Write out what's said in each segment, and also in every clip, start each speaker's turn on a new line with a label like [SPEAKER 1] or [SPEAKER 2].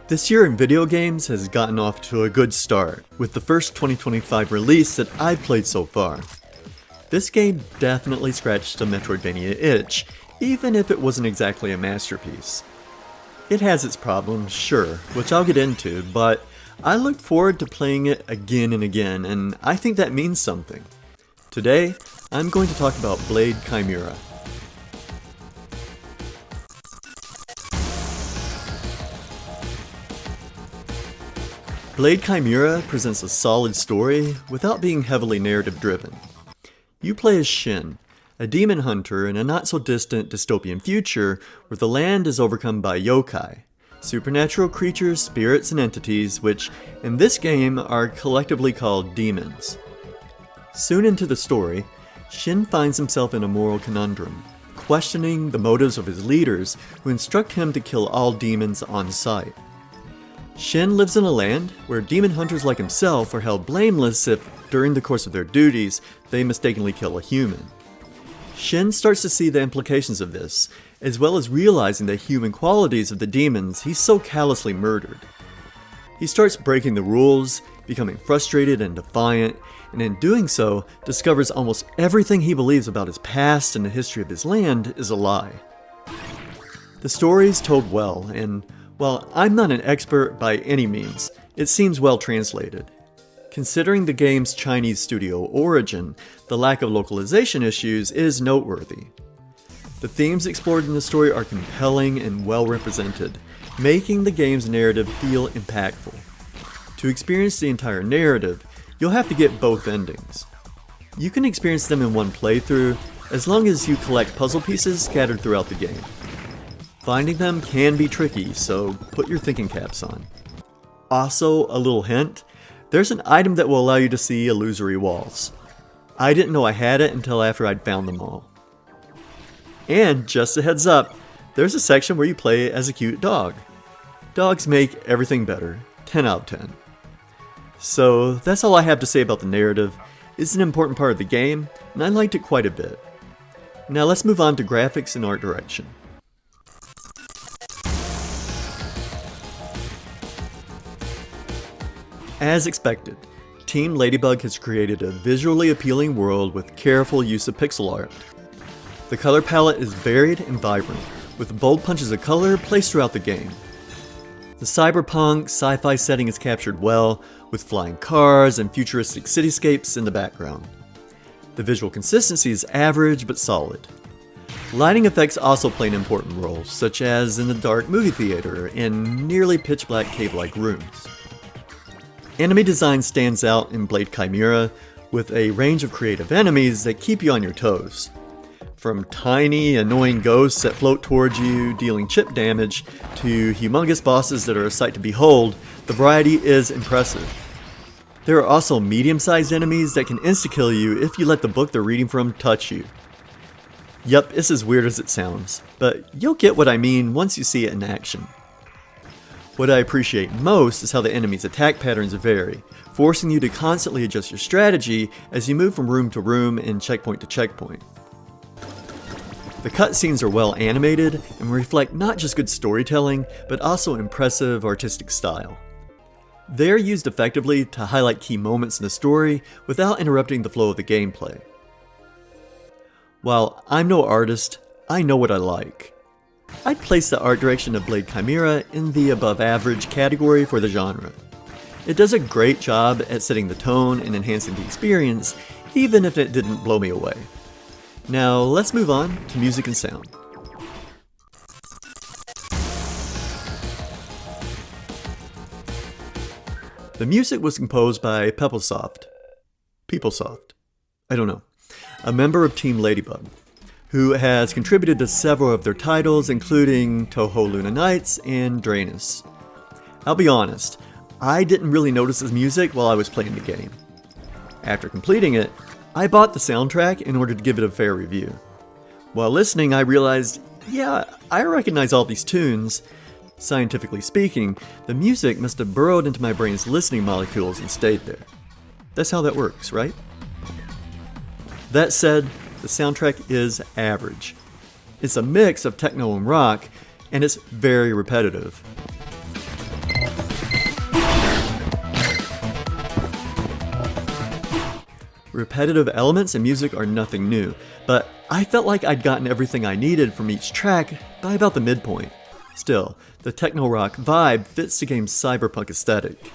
[SPEAKER 1] This year in video games has gotten off to a good start, with the first 2025 release that I've played so far. This game definitely scratched a Metroidvania itch, even if it wasn't exactly a masterpiece. It has its problems, sure, which I'll get into, but I look forward to playing it again and again, and I think that means something. Today, I'm going to talk about Blade Chimera. Blade Chimera presents a solid story without being heavily narrative driven. You play as Shin, a demon hunter in a not-so-distant dystopian future where the land is overcome by yokai, supernatural creatures, spirits, and entities which, in this game, are collectively called demons. Soon into the story, Shin finds himself in a moral conundrum, questioning the motives of his leaders who instruct him to kill all demons on sight. Shin lives in a land where demon hunters like himself are held blameless if, during the course of their duties, they mistakenly kill a human. Shin starts to see the implications of this, as well as realizing the human qualities of the demons he's so callously murdered. He starts breaking the rules, becoming frustrated and defiant, and in doing so, discovers almost everything he believes about his past and the history of his land is a lie. The story is told well, and while I'm not an expert by any means, it seems well translated. Considering the game's Chinese studio origin, the lack of localization issues is noteworthy. The themes explored in the story are compelling and well represented, making the game's narrative feel impactful. To experience the entire narrative, you'll have to get both endings. You can experience them in one playthrough, as long as you collect puzzle pieces scattered throughout the game. Finding them can be tricky, so put your thinking caps on. Also, a little hint, there's an item that will allow you to see illusory walls. I didn't know I had it until after I'd found them all. And just a heads up, there's a section where you play as a cute dog. Dogs make everything better, 10 out of 10. So that's all I have to say about the narrative. It's an important part of the game, and I liked it quite a bit. Now let's move on to graphics and art direction. As expected, Team Ladybug has created a visually appealing world with careful use of pixel art. The color palette is varied and vibrant, with bold punches of color placed throughout the game. The cyberpunk, sci-fi setting is captured well, with flying cars and futuristic cityscapes in the background. The visual consistency is average but solid. Lighting effects also play an important role, such as in the dark movie theater and nearly pitch-black cave-like rooms. Enemy design stands out in Blade Chimera, with a range of creative enemies that keep you on your toes. From tiny, annoying ghosts that float towards you, dealing chip damage, to humongous bosses that are a sight to behold, the variety is impressive. There are also medium-sized enemies that can insta-kill you if you let the book they're reading from touch you. Yup, it's as weird as it sounds, but you'll get what I mean once you see it in action. What I appreciate most is how the enemy's attack patterns vary, forcing you to constantly adjust your strategy as you move from room to room and checkpoint to checkpoint. The cutscenes are well animated and reflect not just good storytelling, but also impressive artistic style. They are used effectively to highlight key moments in the story without interrupting the flow of the gameplay. While I'm no artist, I know what I like. I'd place the art direction of Blade Chimera in the above average category for the genre. It does a great job at setting the tone and enhancing the experience, even if it didn't blow me away. Now let's move on to music and sound. The music was composed by PeopleSoft, I don't know, a member of Team Ladybug, who has contributed to several of their titles, including Touhou Luna Nights and Draenus. I'll be honest, I didn't really notice his music while I was playing the game. After completing it, I bought the soundtrack in order to give it a fair review. While listening, I realized, yeah, I recognize all these tunes. Scientifically speaking, the music must have burrowed into my brain's listening molecules and stayed there. That's how that works, right? That said, the soundtrack is average. It's a mix of techno and rock, and it's very repetitive. Repetitive elements and music are nothing new, but I felt like I'd gotten everything I needed from each track by about the midpoint. Still, the techno-rock vibe fits the game's cyberpunk aesthetic.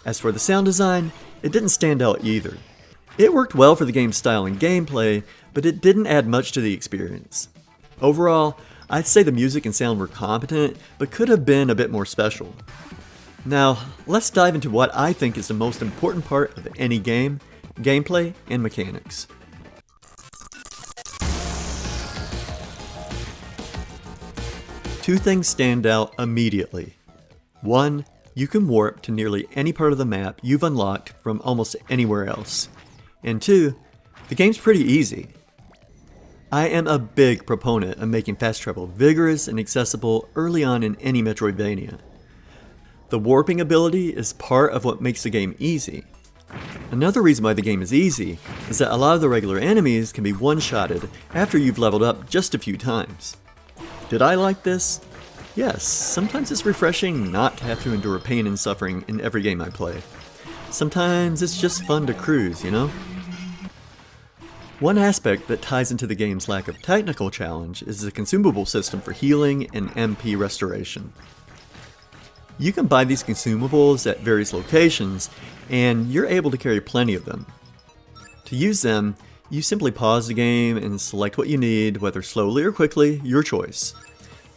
[SPEAKER 1] As for the sound design, it didn't stand out either. It worked well for the game's style and gameplay, but it didn't add much to the experience. Overall, I'd say the music and sound were competent, but could have been a bit more special. Now, let's dive into what I think is the most important part of any game: gameplay and mechanics. Two things stand out immediately. One, you can warp to nearly any part of the map you've unlocked from almost anywhere else. And two, the game's pretty easy. I am a big proponent of making fast travel vigorous and accessible early on in any Metroidvania. The warping ability is part of what makes the game easy. Another reason why the game is easy is that a lot of the regular enemies can be one-shotted after you've leveled up just a few times. Did I like this? Yes, sometimes it's refreshing not to have to endure pain and suffering in every game I play. Sometimes it's just fun to cruise, you know? One aspect that ties into the game's lack of technical challenge is the consumable system for healing and MP restoration. You can buy these consumables at various locations, and you're able to carry plenty of them. To use them, you simply pause the game and select what you need, whether slowly or quickly, your choice.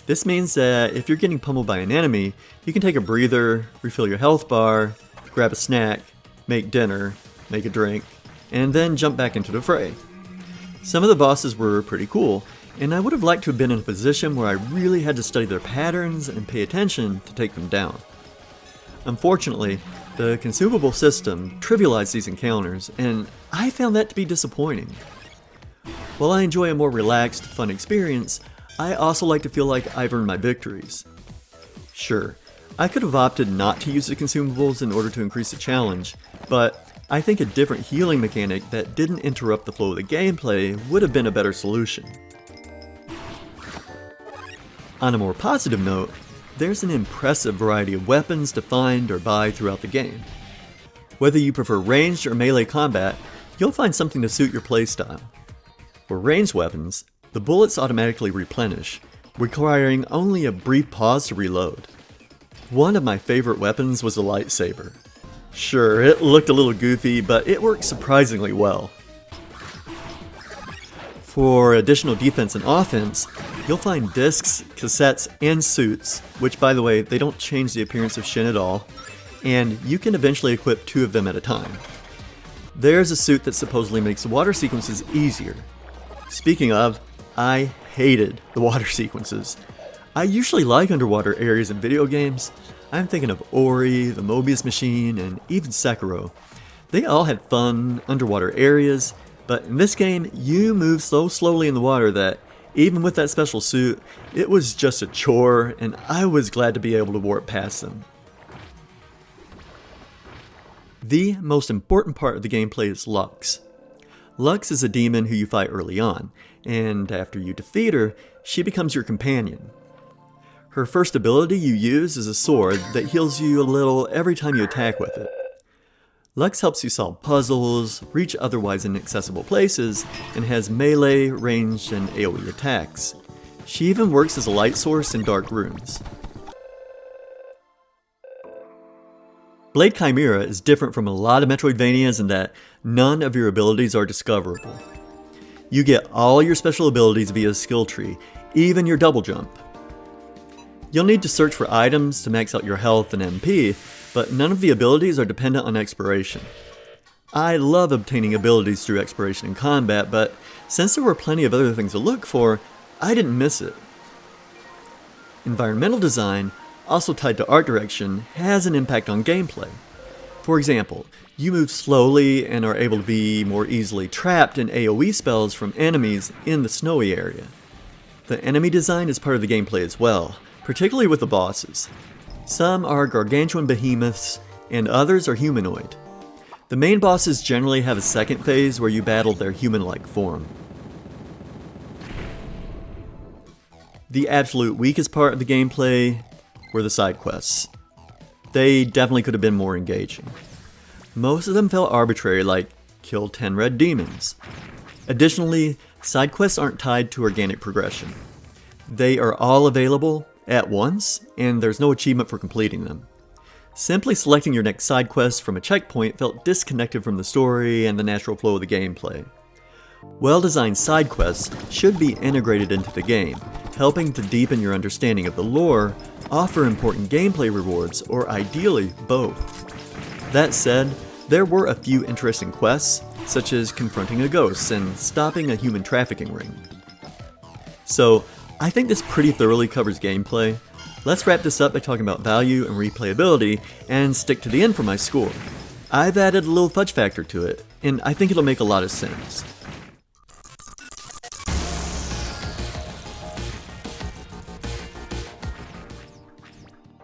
[SPEAKER 1] This means that if you're getting pummeled by an enemy, you can take a breather, refill your health bar, grab a snack, make dinner, make a drink, and then jump back into the fray. Some of the bosses were pretty cool, and I would have liked to have been in a position where I really had to study their patterns and pay attention to take them down. Unfortunately, the consumable system trivialized these encounters, and I found that to be disappointing. While I enjoy a more relaxed, fun experience, I also like to feel like I've earned my victories. Sure, I could have opted not to use the consumables in order to increase the challenge, but I think a different healing mechanic that didn't interrupt the flow of the gameplay would have been a better solution. On a more positive note, there's an impressive variety of weapons to find or buy throughout the game. Whether you prefer ranged or melee combat, you'll find something to suit your playstyle. For ranged weapons, the bullets automatically replenish, requiring only a brief pause to reload. One of my favorite weapons was a lightsaber. Sure, it looked a little goofy, but it worked surprisingly well. For additional defense and offense, you'll find discs, cassettes, and suits, which by the way, they don't change the appearance of Shin at all, and you can eventually equip 2 of them at a time. There's a suit that supposedly makes the water sequences easier. Speaking of, I hated the water sequences. I usually like underwater areas in video games. I'm thinking of Ori, the Mobius Machine, and even Sekiro. They all had fun underwater areas, but in this game, you move so slowly in the water that even with that special suit, it was just a chore, and I was glad to be able to warp past them. The most important part of the gameplay is Lux. Lux is a demon who you fight early on, and after you defeat her, she becomes your companion. Her first ability you use is a sword that heals you a little every time you attack with it. Lux helps you solve puzzles, reach otherwise inaccessible places, and has melee, ranged, and AoE attacks. She even works as a light source in dark rooms. Blade Chimera is different from a lot of Metroidvanias in that none of your abilities are discoverable. You get all your special abilities via skill tree, even your double jump. You'll need to search for items to max out your health and MP, but none of the abilities are dependent on exploration. I love obtaining abilities through exploration in combat, but since there were plenty of other things to look for, I didn't miss it. Environmental design, also tied to art direction, has an impact on gameplay. For example, you move slowly and are able to be more easily trapped in AoE spells from enemies in the snowy area. The enemy design is part of the gameplay as well, particularly with the bosses. Some are gargantuan behemoths, and others are humanoid. The main bosses generally have a second phase where you battle their human-like form. The absolute weakest part of the gameplay were the side quests. They definitely could have been more engaging. Most of them felt arbitrary, like kill 10 red demons. Additionally, side quests aren't tied to organic progression. They are all available at once, and there's no achievement for completing them. Simply selecting your next side quest from a checkpoint felt disconnected from the story and the natural flow of the gameplay. Well-designed side quests should be integrated into the game, helping to deepen your understanding of the lore, offer important gameplay rewards, or ideally both. That said, there were a few interesting quests, such as confronting a ghost and stopping a human trafficking ring. So, I think this pretty thoroughly covers gameplay. Let's wrap this up by talking about value and replayability, and stick to the end for my score. I've added a little fudge factor to it, and I think it'll make a lot of sense.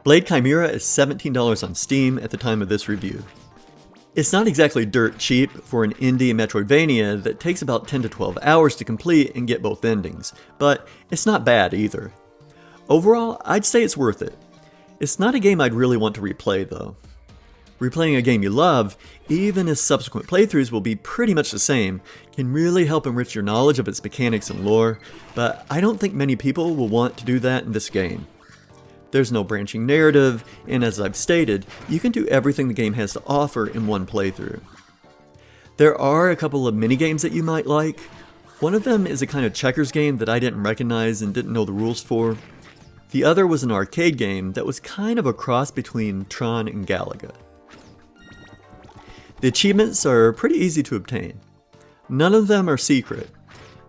[SPEAKER 1] Blade Chimera is $17 on Steam at the time of this review. It's not exactly dirt cheap for an indie metroidvania that takes about 10 to 12 hours to complete and get both endings, but it's not bad either. Overall, I'd say it's worth it. It's not a game I'd really want to replay though. Replaying a game you love, even as subsequent playthroughs will be pretty much the same, can really help enrich your knowledge of its mechanics and lore, but I don't think many people will want to do that in this game. There's no branching narrative, and as I've stated, you can do everything the game has to offer in one playthrough. There are a couple of minigames that you might like. One of them is a kind of checkers game that I didn't recognize and didn't know the rules for. The other was an arcade game that was kind of a cross between Tron and Galaga. The achievements are pretty easy to obtain. None of them are secret.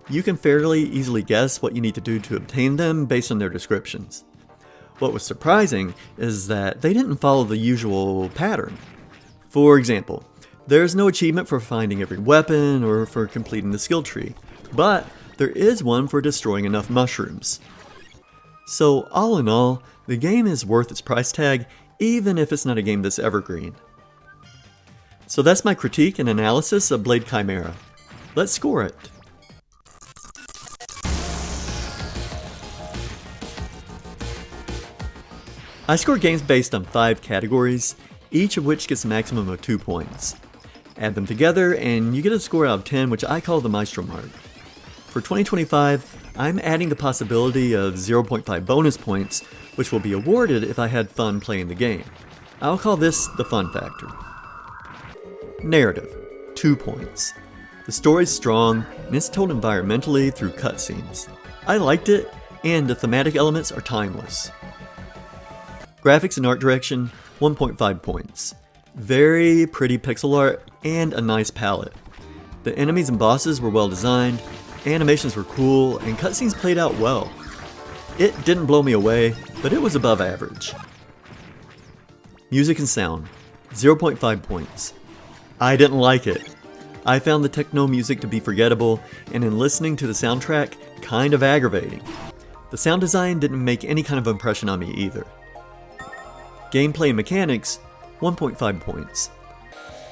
[SPEAKER 1] You can fairly easily guess what you need to do to obtain them based on their descriptions. What was surprising is that they didn't follow the usual pattern. For example, there's no achievement for finding every weapon or for completing the skill tree, but there is one for destroying enough mushrooms. So all in all, the game is worth its price tag, even if it's not a game that's evergreen. So that's my critique and analysis of Blade Chimera. Let's score it. I score games based on 5 categories, each of which gets a maximum of 2 points. Add them together and you get a score out of 10, which I call the Maestro Mark. For 2025, I'm adding the possibility of 0.5 bonus points, which will be awarded if I had fun playing the game. I'll call this the fun factor. Narrative, 2 points. The story's strong and it's told environmentally through cutscenes. I liked it, and the thematic elements are timeless. Graphics and art direction, 1.5 points. Very pretty pixel art and a nice palette. The enemies and bosses were well designed, animations were cool, and cutscenes played out well. It didn't blow me away, but it was above average. Music and sound, 0.5 points. I didn't like it. I found the techno music to be forgettable, and in listening to the soundtrack, kind of aggravating. The sound design didn't make any kind of impression on me either. Gameplay and mechanics, 1.5 points.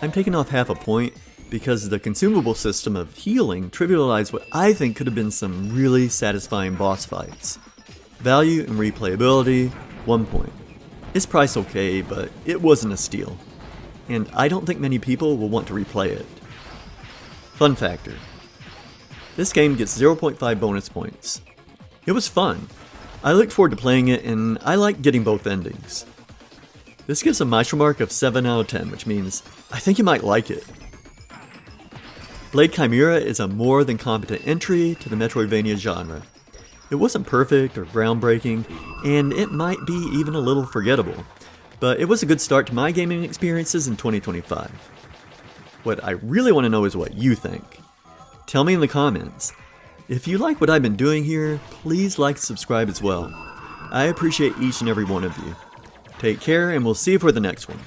[SPEAKER 1] I'm taking off half a point because the consumable system of healing trivialized what I think could have been some really satisfying boss fights. Value and replayability, 1 point. It's priced okay, but it wasn't a steal. And I don't think many people will want to replay it. Fun factor. This game gets 0.5 bonus points. It was fun. I looked forward to playing it, and I liked getting both endings. This gives a Maestro Mark of 7 out of 10, which means I think you might like it. Blade Chimera is a more than competent entry to the metroidvania genre. It wasn't perfect or groundbreaking, and it might be even a little forgettable, but it was a good start to my gaming experiences in 2025. What I really want to know is what you think. Tell me in the comments. If you like what I've been doing here, please like and subscribe as well. I appreciate each and every one of you. Take care, and we'll see you for the next one.